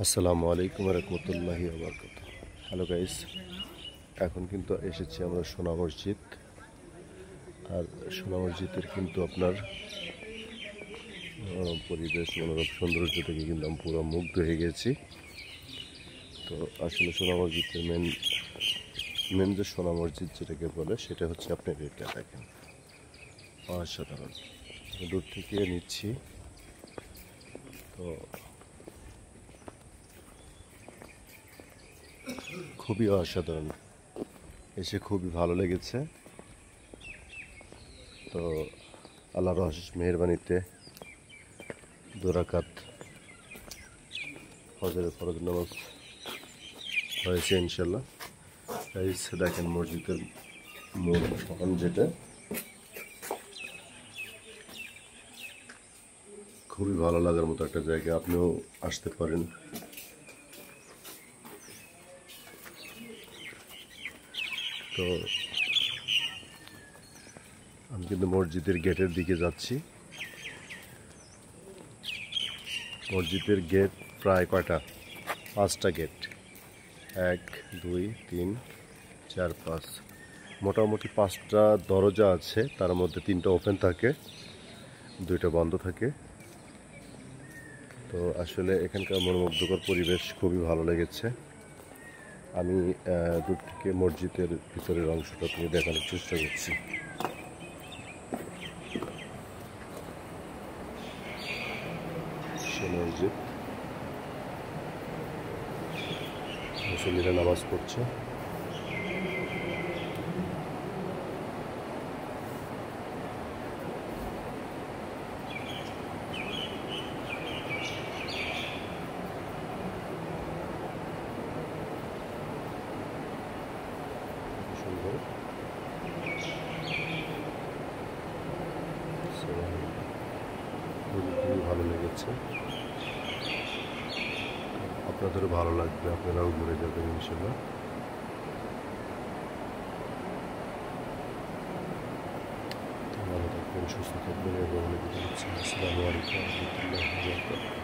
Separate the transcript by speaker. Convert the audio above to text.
Speaker 1: আসসালামু আলাইকুম রহমতুল্লাহি ওয়া বারাকাতুহু। হ্যালো গাইস, এখন কিন্তু এসেছি আমরা সোনা মসজিদ। আর সোনা মসজিদের কিন্তু আপনার পরিবেশ, মনোরম সৌন্দর্য থেকে কিন্তু আমি পুরো মুগ্ধ হয়ে গেছি। তো আসলে সোনা মসজিদের মেন যে সোনা মসজিদ যেটাকে বলে সেটা হচ্ছে আপনার এটা দেখেন, অসাধারণ। দূর থেকে নিচ্ছি তো খুবই অসাধারণ, এসে খুবই ভালো লেগেছে। তো আল্লাহর অশেষ মেহেরবানিতে 2 রাকাত ফজরের ফরজ নামাজ হয়েছে ইনশাল্লাহ। গাইস দেখেন মসজিদের মূল ভবন যেটা, খুবই ভালো লাগার মতো একটা জায়গা, আপনিও আসতে পারেন। তো আমি কিন্তু মসজিদের গেটের দিকে যাচ্ছি। মসজিদের গেট প্রায় কয়টা, 5টা গেট, 1 2 3 4 5, মোটামুটি 5টা দরজা আছে। তার মধ্যে 3টা ওপেন থাকে, 2টা বন্ধ থাকে। তো আসলে এখানকার মনোমুগ্ধকর পরিবেশ খুবই ভালো লেগেছে। আমি দূর থেকে মসজিদের ভিতরের অংশটা দিয়ে দেখানোর চেষ্টা করছি। সে মসজিদ, মুসল্লিরা নামাজ পড়ছে। সুন্দর, খুবই ভালো লেগেছে। আপনাদেরও ভালো লাগবে, আপনারাও ঘুরে যাবেন ইনশাল্লাহ। ভালো থাকবেন, সুস্থ থাকবেন এবং আসসালামু আলাইকুম ওয়া রাহমাতুল্লাহি ওয়া বারাকাতুহু।